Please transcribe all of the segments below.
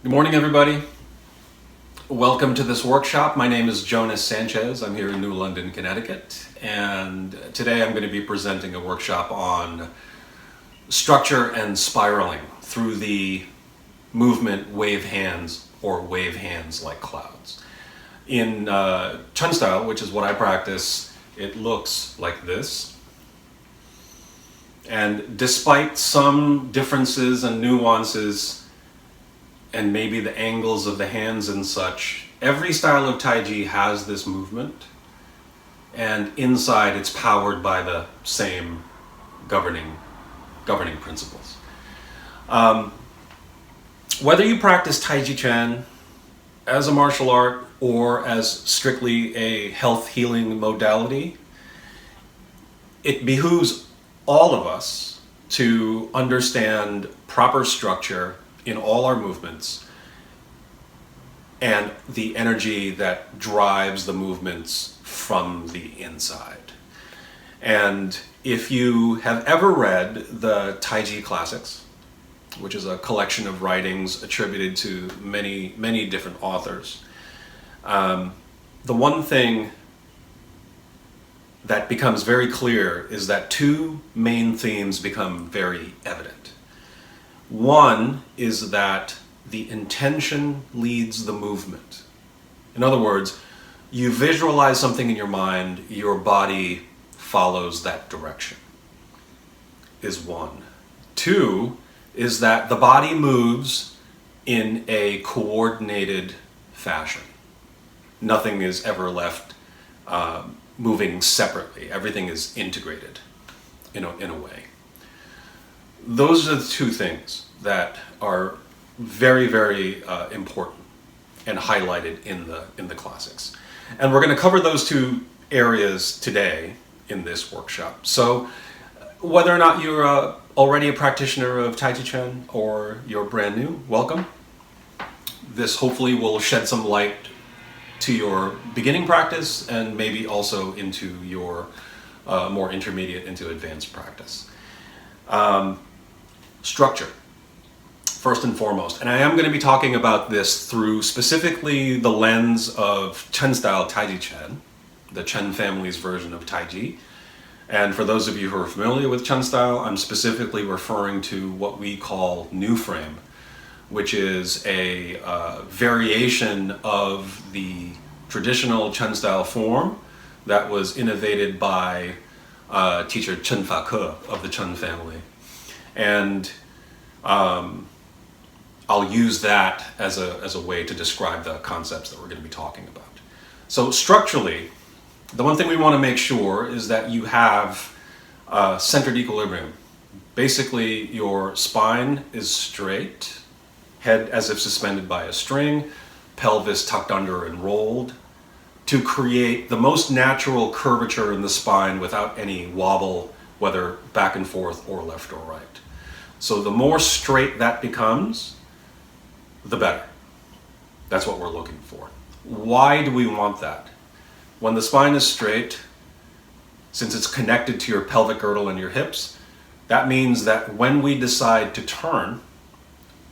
Good morning, everybody. Welcome to this workshop. My name is Jonas Sanchez. I'm here in New London, Connecticut, and today I'm going to be presenting a workshop on structure and spiraling through the movement wave hands or wave hands like clouds. In Chen style, which is what I practice, it looks like this. And despite some differences and nuances, and maybe the angles of the hands and such, every style of Taiji has this movement, and inside it's powered by the same governing principles. Whether you practice Taijiquan as a martial art or as strictly a health healing modality, it behooves all of us to understand proper structure in all our movements and the energy that drives the movements from the inside. And if you have ever read the Taiji classics, which is a collection of writings attributed to many different authors, the one thing that becomes very clear is that two main themes become very evident. One is that the intention leads the movement. In other words, you visualize something in your mind, your body follows that direction, is one. Two is that the body moves in a coordinated fashion. Nothing is ever left moving separately. Everything is integrated in a way. Those are the two things that are very important and highlighted in the classics. And we're going to cover those two areas today in this workshop. So whether or not you're already a practitioner of Taijiquan or you're brand new, welcome. This hopefully will shed some light to your beginning practice and maybe also into your more intermediate into advanced practice. Structure, first and foremost. And I am going to be talking about this through specifically the lens of Chen style Taijiquan, the Chen family's version of Taiji. And for those of you who are familiar with Chen style, I'm specifically referring to what we call New Frame, which is a variation of the traditional Chen style form that was innovated by teacher Chen Fa-ke of the Chen family. And I'll use that as a way to describe the concepts that we're going to be talking about. So structurally, the one thing we want to make sure is that you have centered equilibrium. Basically, your spine is straight, head as if suspended by a string, pelvis tucked under and rolled, to create the most natural curvature in the spine without any wobble, whether back and forth or left or right. So the more straight that becomes, the better. That's what we're looking for. Why do we want that? When the spine is straight, since it's connected to your pelvic girdle and your hips, that means that when we decide to turn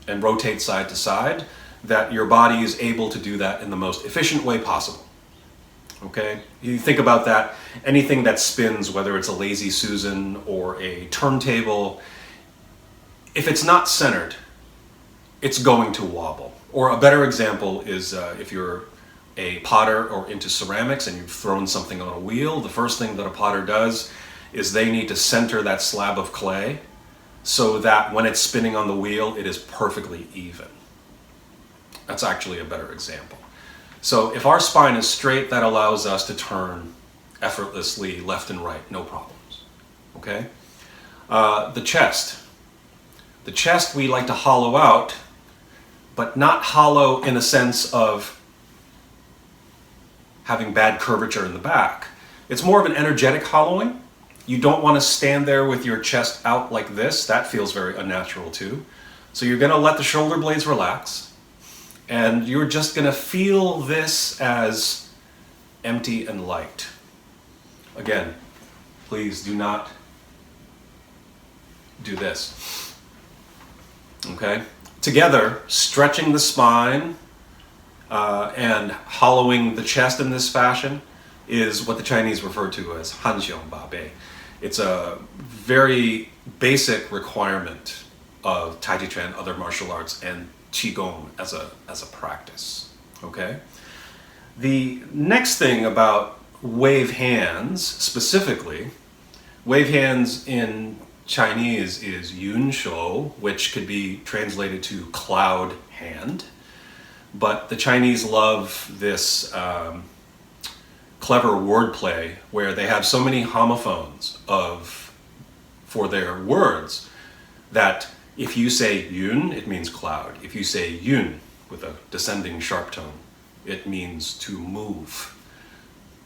and rotate side to side, that your body is able to do that in the most efficient way possible. Okay? You think about that, anything that spins, whether it's a lazy Susan or a turntable, if it's not centered, it's going to wobble. Or a better example is if you're a potter or into ceramics and you've thrown something on a wheel, the first thing that a potter does is they need to center that slab of clay so that when it's spinning on the wheel, it is perfectly even. That's actually a better example. So if our spine is straight, that allows us to turn effortlessly left and right, no problems. Okay? The chest. The chest we like to hollow out, but not hollow in a sense of having bad curvature in the back. It's more of an energetic hollowing. You don't want to stand there with your chest out like this. That feels very unnatural too. So you're going to let the shoulder blades relax, and you're just going to feel this as empty and light. Again, please do not do this. Okay? Together, stretching the spine and hollowing the chest in this fashion is what the Chinese refer to as hanxiong ba bei. It's a very basic requirement of Taijiquan, other martial arts, and Qigong as a practice. Okay? The next thing about wave hands, specifically, wave hands in Chinese is yun shou, which could be translated to cloud hand. But the Chinese love this clever wordplay where they have so many homophones for their words that if you say yun, it means cloud. If you say yun with a descending sharp tone, it means to move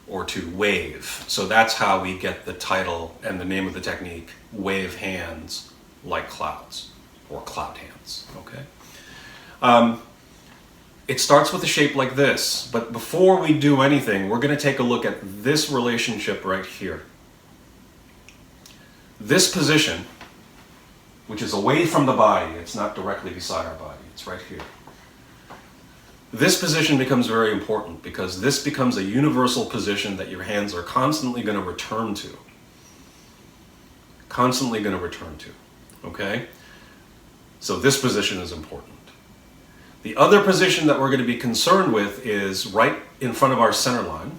or to wave. So that's how we get the title and the name of the technique, wave hands like clouds, or cloud hands, okay? It starts with a shape like this, but before we do anything, we're going to take a look at this relationship right here. This position, which is away from the body, it's not directly beside our body, it's right here. This position becomes very important because this becomes a universal position that your hands are constantly going to return to. Constantly going to return to, okay? So this position is important. The other position that we're going to be concerned with is right in front of our center line,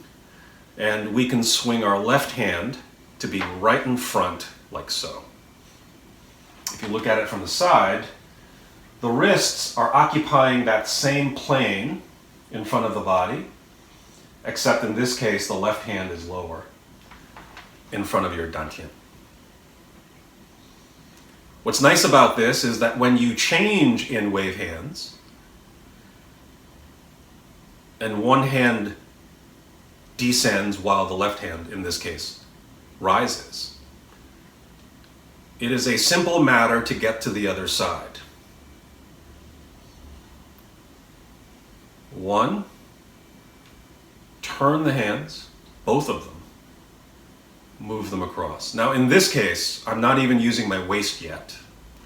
and we can swing our left hand to be right in front like so. If you look at it from the side, the wrists are occupying that same plane in front of the body, except in this case the left hand is lower in front of your dantian. What's nice about this is that when you change in wave hands, and one hand descends while the left hand, in this case, rises, it is a simple matter to get to the other side. One, turn the hands, both of them, move them across. Now in this case, I'm not even using my waist yet.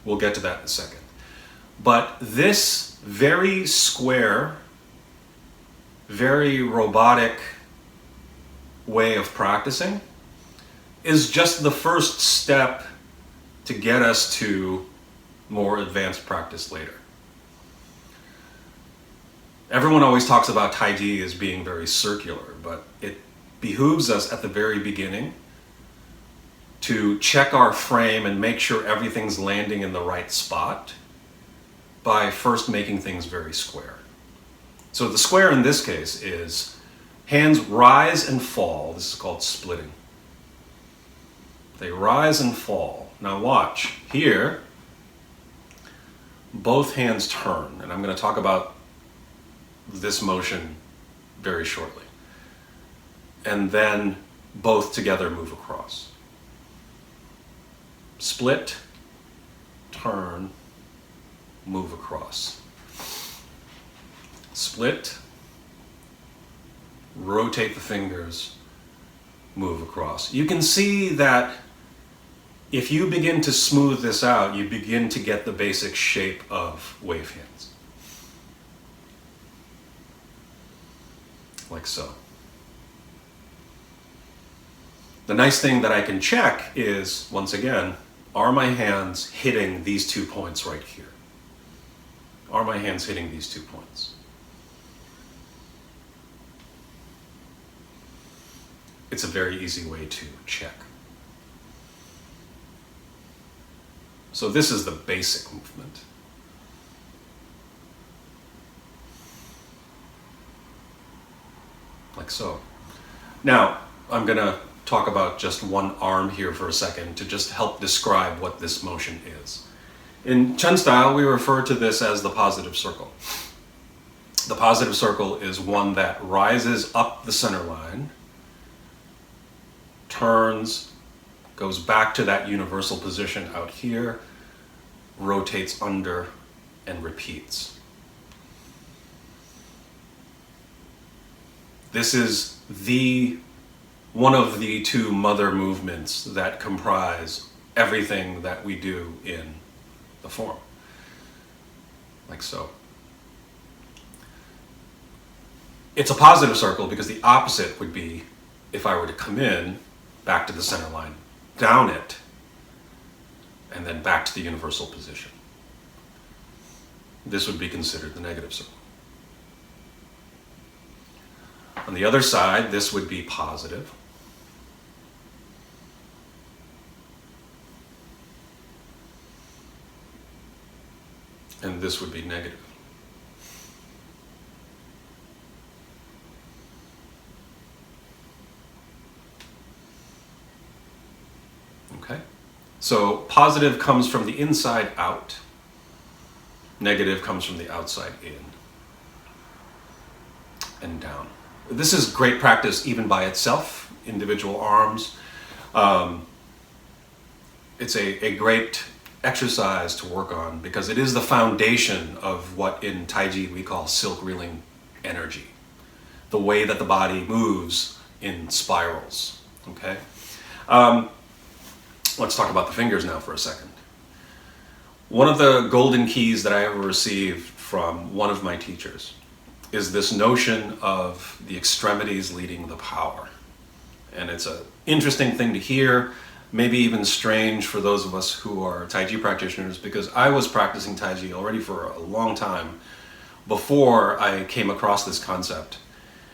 We'll get to that in a second. But this very square, very robotic way of practicing is just the first step to get us to more advanced practice later. Everyone always talks about Taiji as being very circular, but it behooves us at the very beginning to check our frame and make sure everything's landing in the right spot by first making things very square. So the square in this case is hands rise and fall. This is called splitting. They rise and fall. Now watch, here, both hands turn, and I'm going to talk about this motion very shortly. And then both together move across. Split, turn, move across. Split, rotate the fingers, move across. You can see that if you begin to smooth this out, you begin to get the basic shape of wave hands. Like so. The nice thing that I can check is, once again, are my hands hitting these 2 points right here? Are my hands hitting these 2 points? It's a very easy way to check. So this is the basic movement. Like so. Now, I'm going to talk about just one arm here for a second to just help describe what this motion is. In Chen style, we refer to this as the positive circle. The positive circle is one that rises up the center line, turns, goes back to that universal position out here, rotates under, and repeats. This is one of the 2 mother movements that comprise everything that we do in the form. like so. It's a positive circle because the opposite would be if I were to come in, back to the center line, down it, and then back to the universal position. This would be considered the negative circle. On the other side, this would be positive. And this would be negative. Okay? So positive comes from the inside out. Negative comes from the outside in and down. This is great practice even by itself, individual arms. It's a great exercise to work on because it is the foundation of what in Taiji we call silk reeling energy. The way that the body moves in spirals, okay? Let's talk about the fingers now for a second. One of the golden keys that I ever received from one of my teachers is this notion of the extremities leading the power. And it's an interesting thing to hear, maybe even strange for those of us who are Taiji practitioners, because I was practicing Taiji already for a long time before I came across this concept.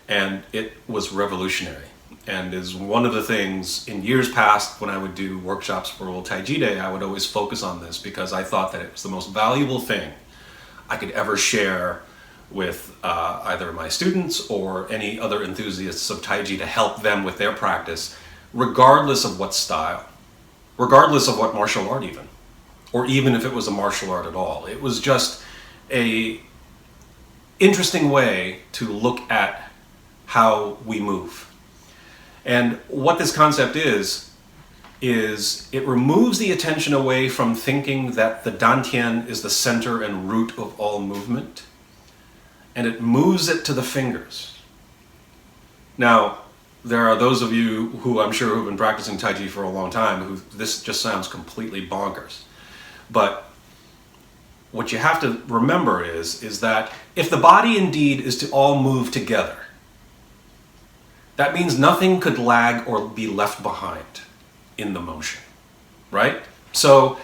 And it was revolutionary. And is one of the things in years past when I would do workshops for World Taiji Day, I would always focus on this because I thought that it was the most valuable thing I could ever share with either my students or any other enthusiasts of Taiji to help them with their practice, regardless of what style, regardless of what martial art even, or even if it was a martial art at all. It was just a interesting way to look at how we move. And what this concept is it removes the attention away from thinking that the dantian is the center and root of all movement, and it moves it to the fingers. Now, there are those of you who I'm sure who've been practicing Taiji for a long time who this just sounds completely bonkers. But what you have to remember is that if the body indeed is to all move together, that means nothing could lag or be left behind in the motion, right? So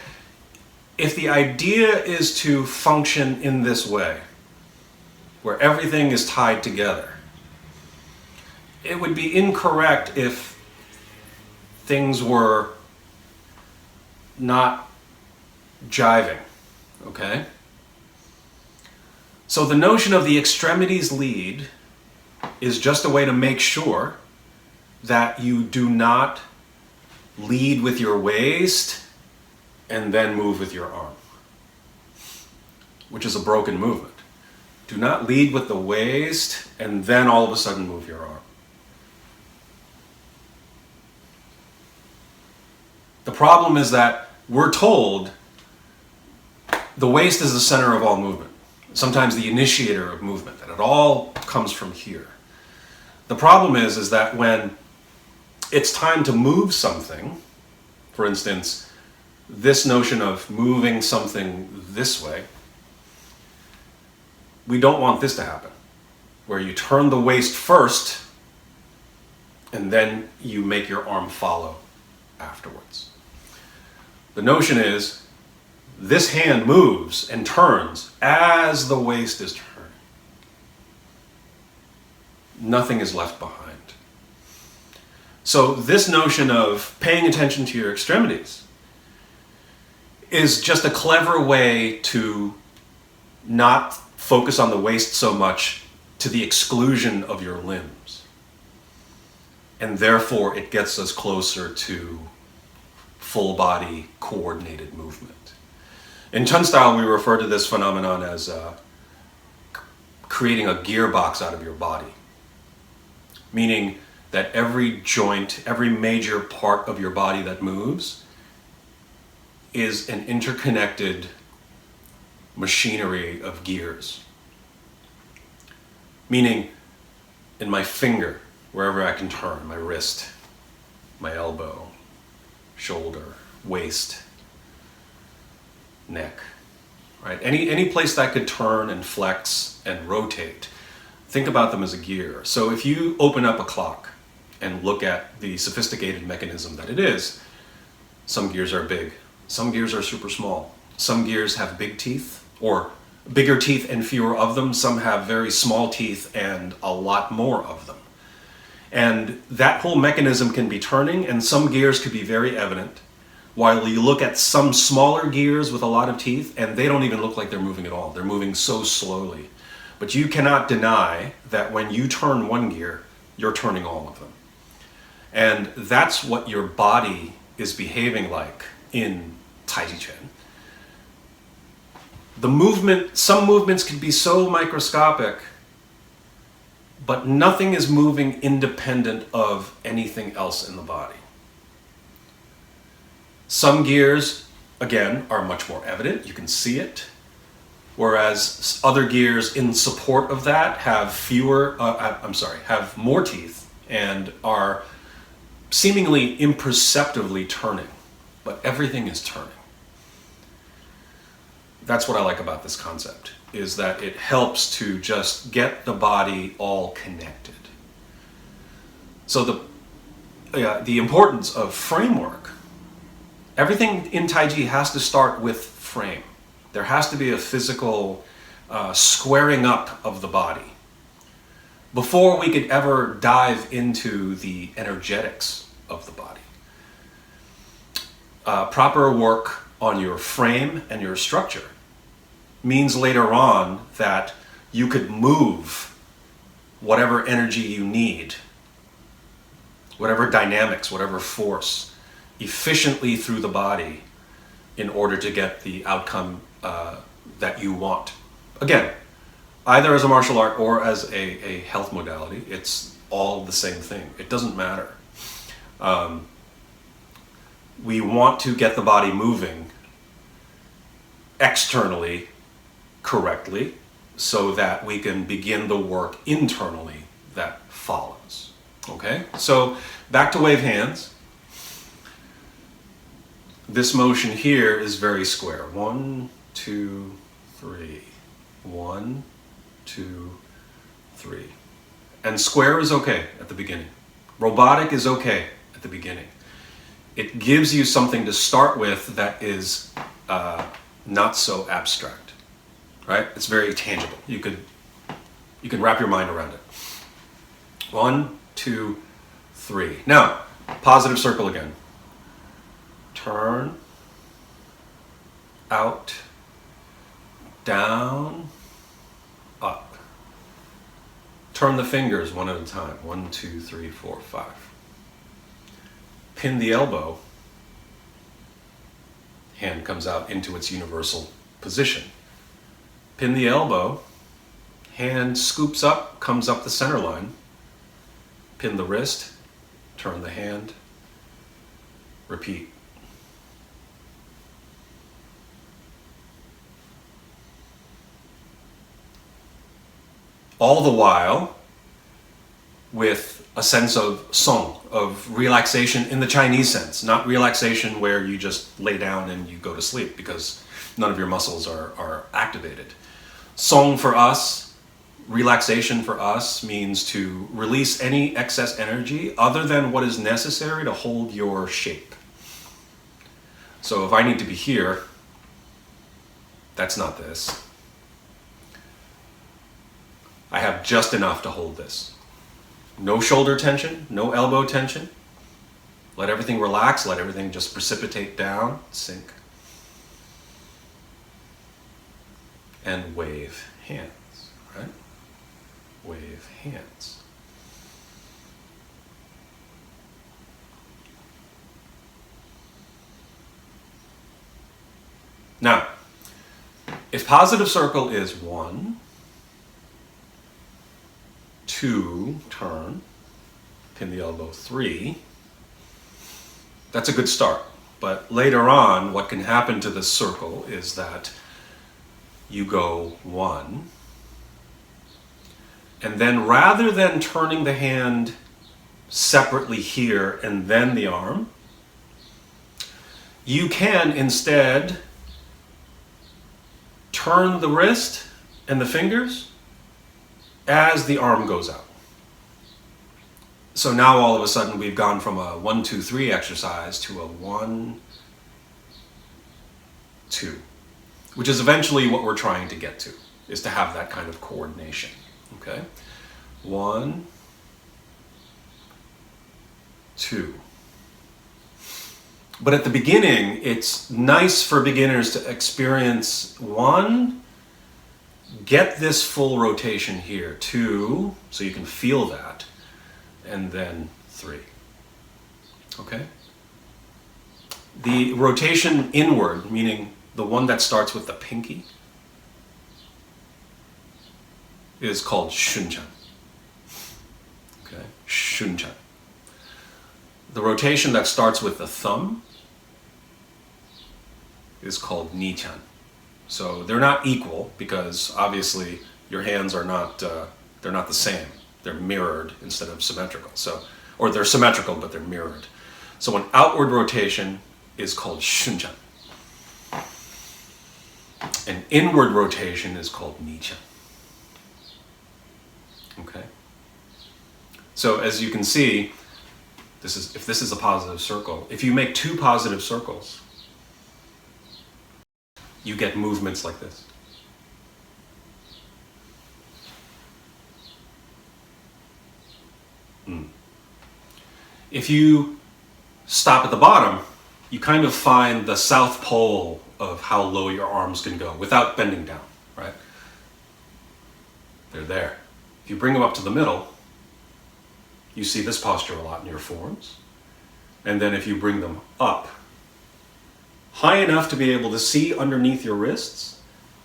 if the idea is to function in this way, where everything is tied together, it would be incorrect if things were not jiving, okay? So the notion of the extremities lead is just a way to make sure that you do not lead with your waist and then move with your arm, which is a broken movement. Do not lead with the waist and then all of a sudden move your arm. The problem is that we're told the waist is the center of all movement, sometimes the initiator of movement, that it all comes from here. The problem is that when it's time to move something, for instance, this notion of moving something this way, we don't want this to happen, where you turn the waist first and then you make your arm follow afterwards. The notion is this hand moves and turns as the waist is turning. Nothing is left behind. So this notion of paying attention to your extremities is just a clever way to not focus on the waist so much to the exclusion of your limbs. And therefore it gets us closer to full body coordinated movement. In Chen style, we refer to this phenomenon as creating a gearbox out of your body. Meaning that every joint, every major part of your body that moves is an interconnected machinery of gears. Meaning, in my finger, wherever I can turn, my wrist, my elbow, shoulder, waist, neck, right? Any place that could turn and flex and rotate, think about them as a gear. So if you open up a clock and look at the sophisticated mechanism that it is, some gears are big, some gears are super small. Some gears have big teeth, or bigger teeth and fewer of them. Some have very small teeth and a lot more of them. And that whole mechanism can be turning, and some gears could be very evident, while you look at some smaller gears with a lot of teeth, and they don't even look like they're moving at all. They're moving so slowly. But you cannot deny that when you turn one gear, you're turning all of them. And that's what your body is behaving like in Taijiquan. The movement, some movements can be so microscopic, but nothing is moving independent of anything else in the body. Some gears, again, are much more evident. You can see it. Whereas other gears in support of that have have more teeth and are seemingly imperceptibly turning, but everything is turning. That's what I like about this concept, is that it helps to just get the body all connected. So the importance of framework, everything in Taiji has to start with frame. There has to be a physical squaring up of the body before we could ever dive into the energetics of the body. Proper work on your frame and your structure means later on that you could move whatever energy you need, whatever dynamics, whatever force, efficiently through the body in order to get the outcome that you want. Again, either as a martial art or as a health modality, it's all the same thing. It doesn't matter. We want to get the body moving externally correctly so that we can begin the work internally that follows. Okay? So back to wave hands. This motion here is very square. 1, 2, 3. 1, 2, 3. And square is okay at the beginning. Robotic is okay at the beginning. It gives you something to start with that is not so abstract, right? It's very tangible. You can wrap your mind around it. 1, 2, 3. Now, positive circle again. Turn, out, down, up. Turn the fingers one at a time. 1, 2, 3, 4, 5. Pin the elbow. Hand comes out into its universal position. Pin the elbow. Hand scoops up, comes up the center line. Pin the wrist. Turn the hand. Repeat. All the while with a sense of song, of relaxation in the Chinese sense, not relaxation where you just lay down and you go to sleep because none of your muscles are activated. Song for us, relaxation for us, means to release any excess energy other than what is necessary to hold your shape. So if I need to be here, that's not this. I have just enough to hold this. No shoulder tension, no elbow tension. Let everything relax, let everything just precipitate down, sink. And wave hands, right? Wave hands. Now, if positive circle is 1, 2, turn, pin the elbow, 3, that's a good start. But later on, what can happen to this circle is that you go 1, and then rather than turning the hand separately here and then the arm, you can instead turn the wrist and the fingers as the arm goes out. So now all of a sudden we've gone from a 1, 2, 3 exercise to a 1, 2, which is eventually what we're trying to get to, is to have that kind of coordination. Okay? 1, 2. But at the beginning, it's nice for beginners to experience 1, get this full rotation here, 2, so you can feel that, and then 3. Okay? The rotation inward, meaning the one that starts with the pinky, is called Shunchan. Okay? Shunchan. The rotation that starts with the thumb is called Nichan. So they're not equal because obviously your hands are not, they're not the same. They're mirrored instead of symmetrical. So, or they're symmetrical, but they're mirrored. So an outward rotation is called Shunchan. An inward rotation is called Nichan. Okay? So as you can see, if this is a positive circle, if you make 2 positive circles, you get movements like this. If you stop at the bottom, you kind of find the south pole of how low your arms can go without bending down, right? They're there. If you bring them up to the middle, you see this posture a lot in your forms. And then if you bring them up, high enough to be able to see underneath your wrists,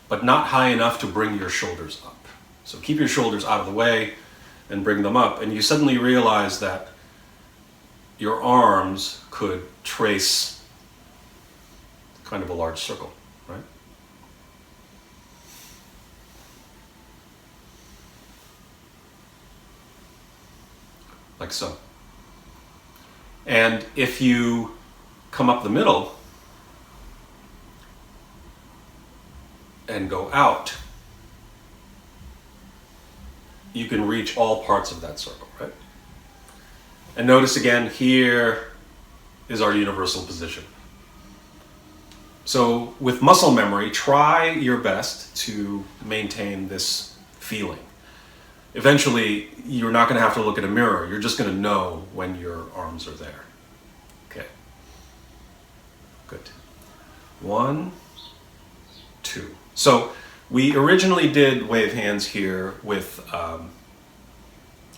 but not high enough to bring your shoulders up. So keep your shoulders out of the way and bring them up, and you suddenly realize that your arms could trace kind of a large circle, right? Like so. And if you come up the middle and go out, you can reach all parts of that circle, right? And notice again, here is our universal position. So with muscle memory, try your best to maintain this feeling. Eventually, you're not going to have to look at a mirror. You're just going to know when your arms are there. Okay. Good. 1, 2. So we originally did wave hands here with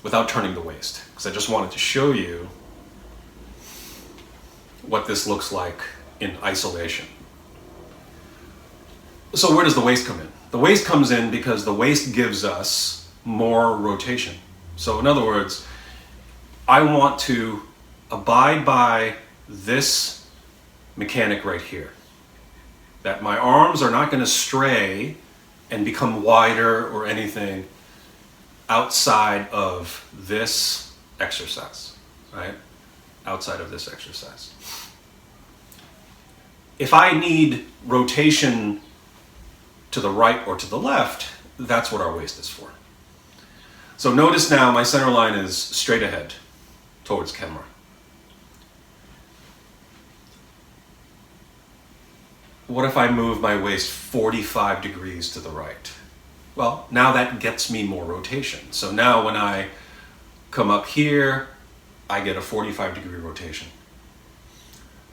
without turning the waist, because I just wanted to show you what this looks like in isolation. So where does the waist come in? The waist comes in because the waist gives us more rotation. So in other words, I want to abide by this mechanic right here. That my arms are not going to stray and become wider or anything outside of this exercise, right? Outside of this exercise. If I need rotation to the right or to the left, that's what our waist is for. So notice now my center line is straight ahead towards camera. What if I move my waist 45 degrees to the right? Well, now that gets me more rotation. So now when I come up here, I get a 45-degree rotation.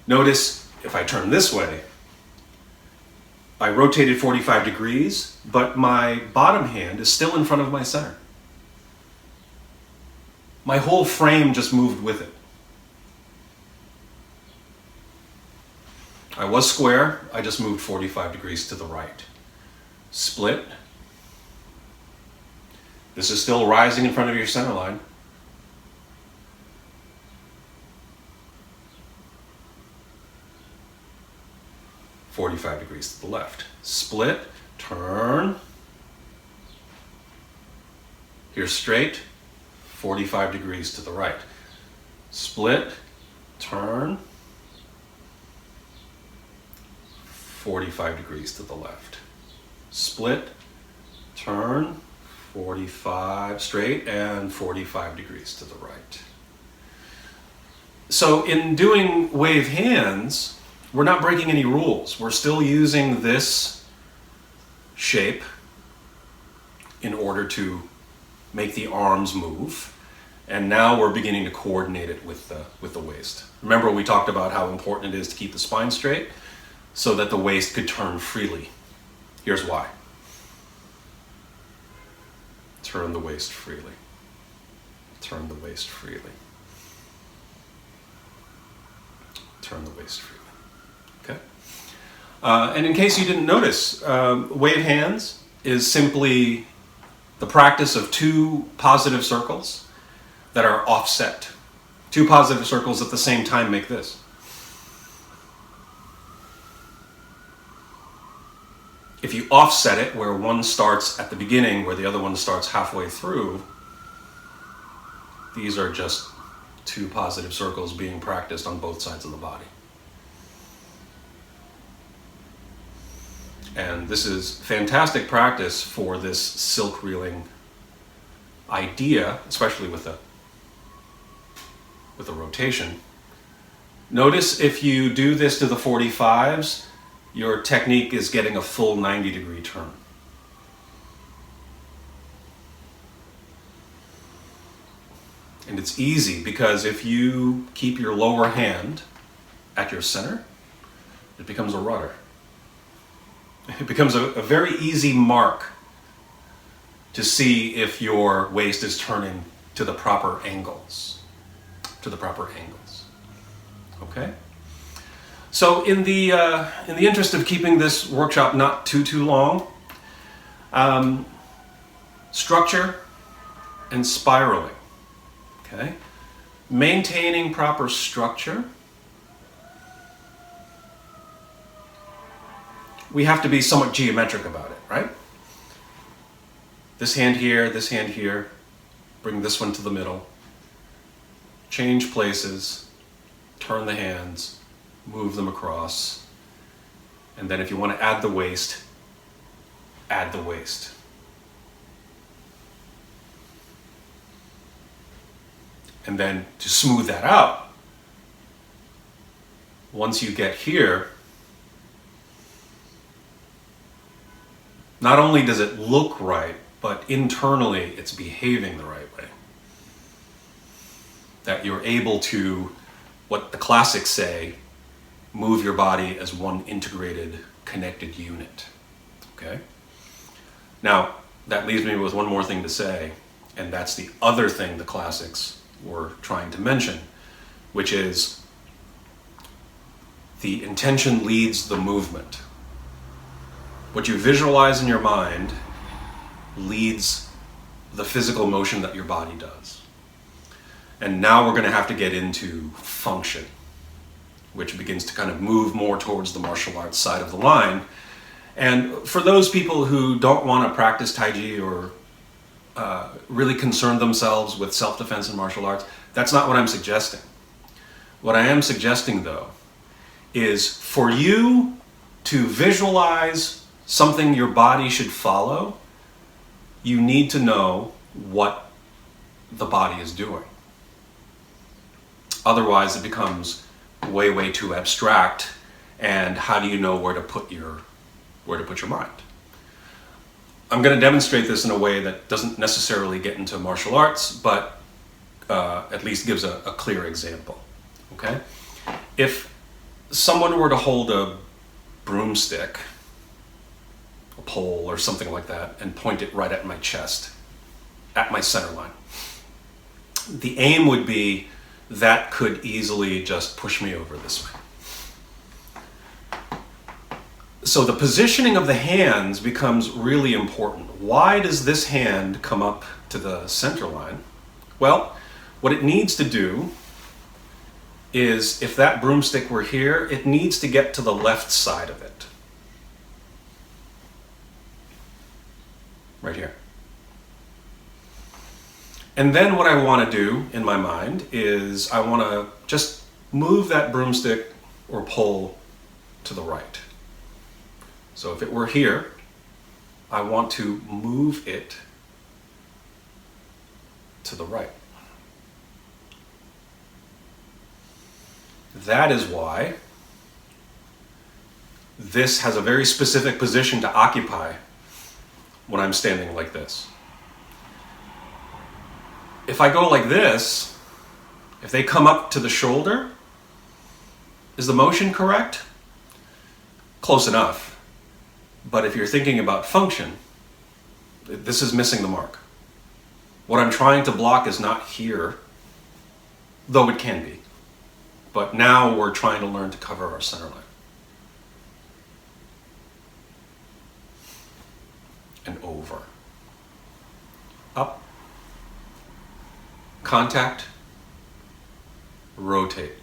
Notice if I turn this way, I rotated 45 degrees, but my bottom hand is still in front of my center. My whole frame just moved with it. I was square, I just moved 45 degrees to the right. Split. This is still rising in front of your center line. .45 degrees to the left. Split, turn. Here straight, 45 degrees to the right. Split, turn. 45 degrees to the left. split, turn, 45 straight, and 45 degrees to the right. So in doing wave hands, we're not breaking any rules. We're still using this shape in order to make the arms move. And now we're beginning to coordinate it with the waist. Remember we talked about how important it is to keep the spine straight so that the waist could turn freely. Here's why. Turn the waist freely. Turn the waist freely. Turn the waist freely. Okay? And in case you didn't notice, wave hands is simply the practice of two positive circles that are offset. Two positive circles at the same time make this. If you offset it, where one starts at the beginning, where the other one starts halfway through, these are just two positive circles being practiced on both sides of the body. And this is fantastic practice for this silk reeling idea, especially with a rotation. Notice if you do this to the 45s, your technique is getting a full 90-degree turn. And it's easy because if you keep your lower hand at your center, it becomes a rudder. It becomes a very easy mark to see if your waist is turning to the proper angles. Okay? So in the interest of keeping this workshop not too long, structure and spiraling. Okay? Maintaining proper structure. We have to be somewhat geometric about it, right? This hand here, bring this one to the middle, change places, turn the hands, move them across, and then if you want to add the waist, add the waist. And then to smooth that out, once you get here, not only does it look right, but internally it's behaving the right way. That you're able to, what the classics say, move your body as one integrated, connected unit. Okay? Now, that leaves me with one more thing to say, and that's the other thing the classics were trying to mention, which is the intention leads the movement. What you visualize in your mind leads the physical motion that your body does. And now we're going to have to get into function, which begins to kind of move more towards the martial arts side of the line. And for those people who don't want to practice Taiji or really concern themselves with self-defense and martial arts, that's not what I'm suggesting. What I am suggesting, though, is for you to visualize something your body should follow, you need to know what the body is doing. Otherwise, it becomes way too abstract, and how do you know where to put your mind? I'm going to demonstrate this in a way that doesn't necessarily get into martial arts, but at least gives a clear example. Okay? If someone were to hold a broomstick, a pole or something like that, and point it right at my chest, at my center line, the aim would be that could easily just push me over this way. So the positioning of the hands becomes really important. Why does this hand come up to the center line? Well, what it needs to do is, if that broomstick were here, it needs to get to the left side of it. Right here. And then what I want to do in my mind is I want to just move that broomstick or pole to the right. So if it were here, I want to move it to the right. That is why this has a very specific position to occupy when I'm standing like this. If I go like this, if they come up to the shoulder, is the motion correct? Close enough. But if you're thinking about function, this is missing the mark. What I'm trying to block is not here, though it can be. But now we're trying to learn to cover our center line. And over. Up. Contact. Rotate.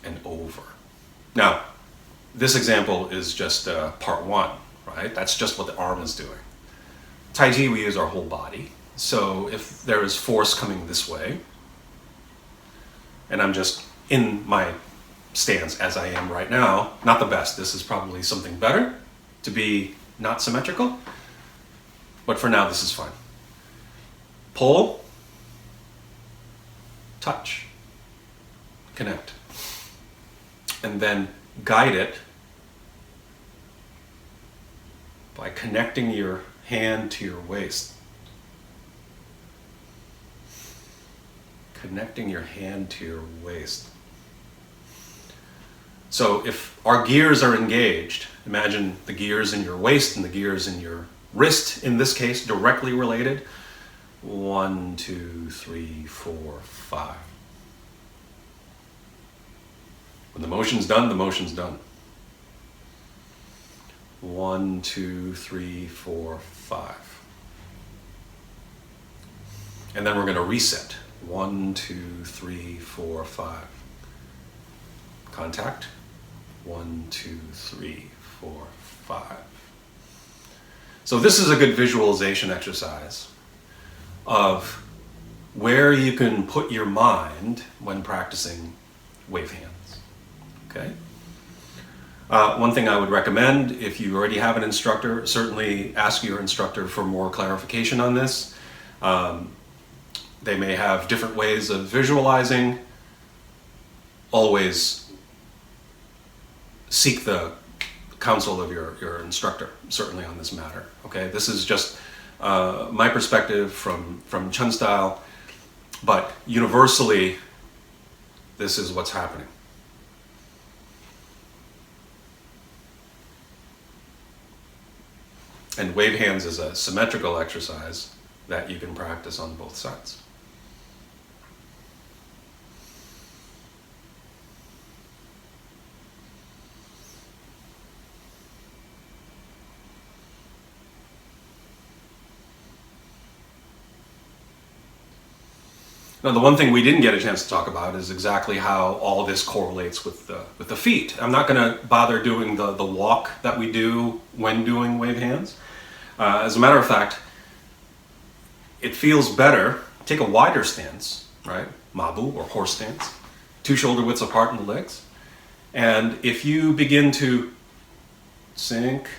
And over. Now, this example is just part one, right? That's just what the arm is doing. Taiji, we use our whole body. So if there is force coming this way, and I'm just in my stance as I am right now, not the best. This is probably something better to be not symmetrical, but for now this is fine. Pull, touch, connect, and then guide it by connecting your hand to your waist. Connecting your hand to your waist. So if our gears are engaged, imagine the gears in your waist and the gears in your wrist, in this case, directly related. 1, 2, 3, 4, 5. When the motion's done, the motion's done. 1, 2, 3, 4, 5. And then we're going to reset. 1, 2, 3, 4, 5. Contact. 1, 2, 3, 4, 5. So this is a good visualization exercise of where you can put your mind when practicing wave hands. Okay? One thing I would recommend, if you already have an instructor, certainly ask your instructor for more clarification on this. They may have different ways of visualizing. Always seek the counsel of your instructor, certainly on this matter. Okay, this is just my perspective from Chen style, but universally, this is what's happening. And wave hands is a symmetrical exercise that you can practice on both sides. Now, the one thing we didn't get a chance to talk about is exactly how all this correlates with the feet. I'm not going to bother doing the walk that we do when doing wave hands. As a matter of fact, it feels better. Take a wider stance, right? Mabu or horse stance. 2 shoulder widths apart in the legs. And if you begin to sink,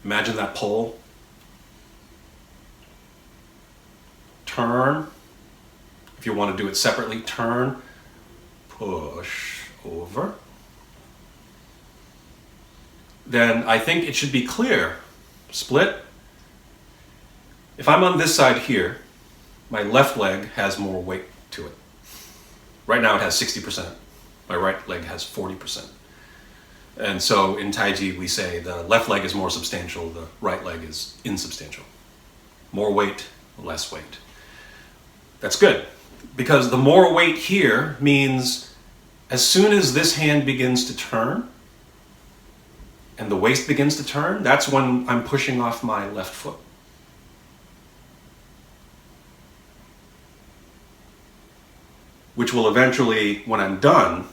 imagine that pole. Turn. If you want to do it separately, turn, push over. Then I think it should be clear. Split. If I'm on this side here, my left leg has more weight to it. Right now it has 60%. My right leg has 40%. And so in Taiji we say the left leg is more substantial, the right leg is insubstantial. More weight, less weight. That's good, because the more weight here means as soon as this hand begins to turn and the waist begins to turn, that's when I'm pushing off my left foot. Which will eventually, when I'm done,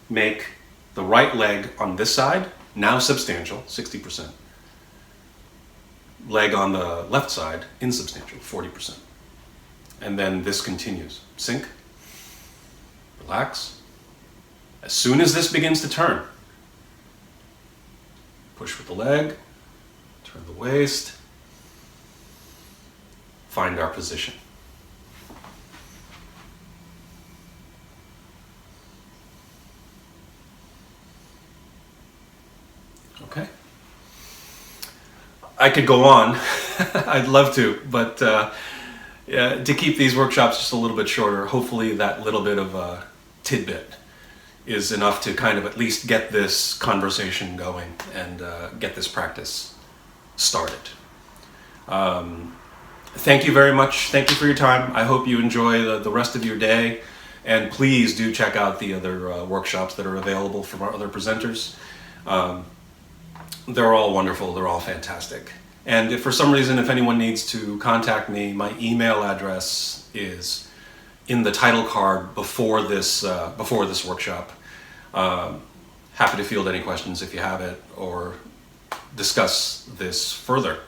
make the right leg on this side now substantial, 60%. Leg on the left side, insubstantial, 40%. And then this continues. Sink, relax. As soon as this begins to turn, push Push with the leg, turn the waist, find our position. Okay. I could go on. I'd love to, but yeah, to keep these workshops just a little bit shorter, hopefully that little bit of a tidbit is enough to kind of at least get this conversation going and get this practice started. Thank you very much. Thank you for your time. I hope you enjoy the rest of your day. And please do check out the other workshops that are available from our other presenters. They're all wonderful. They're all fantastic. And if for some reason, if anyone needs to contact me, my email address is in the title card before this workshop. Happy to field any questions if you have it, or discuss this further.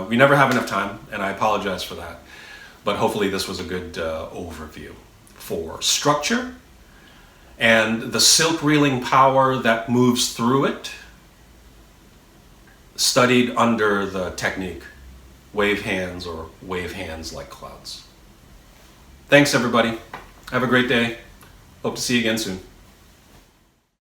We never have enough time, and I apologize for that. But hopefully this was a good overview for structure and the silk reeling power that moves through it, studied under the technique wave hands, or wave hands like clouds. Thanks everybody. Have a great day. Hope to see you again soon.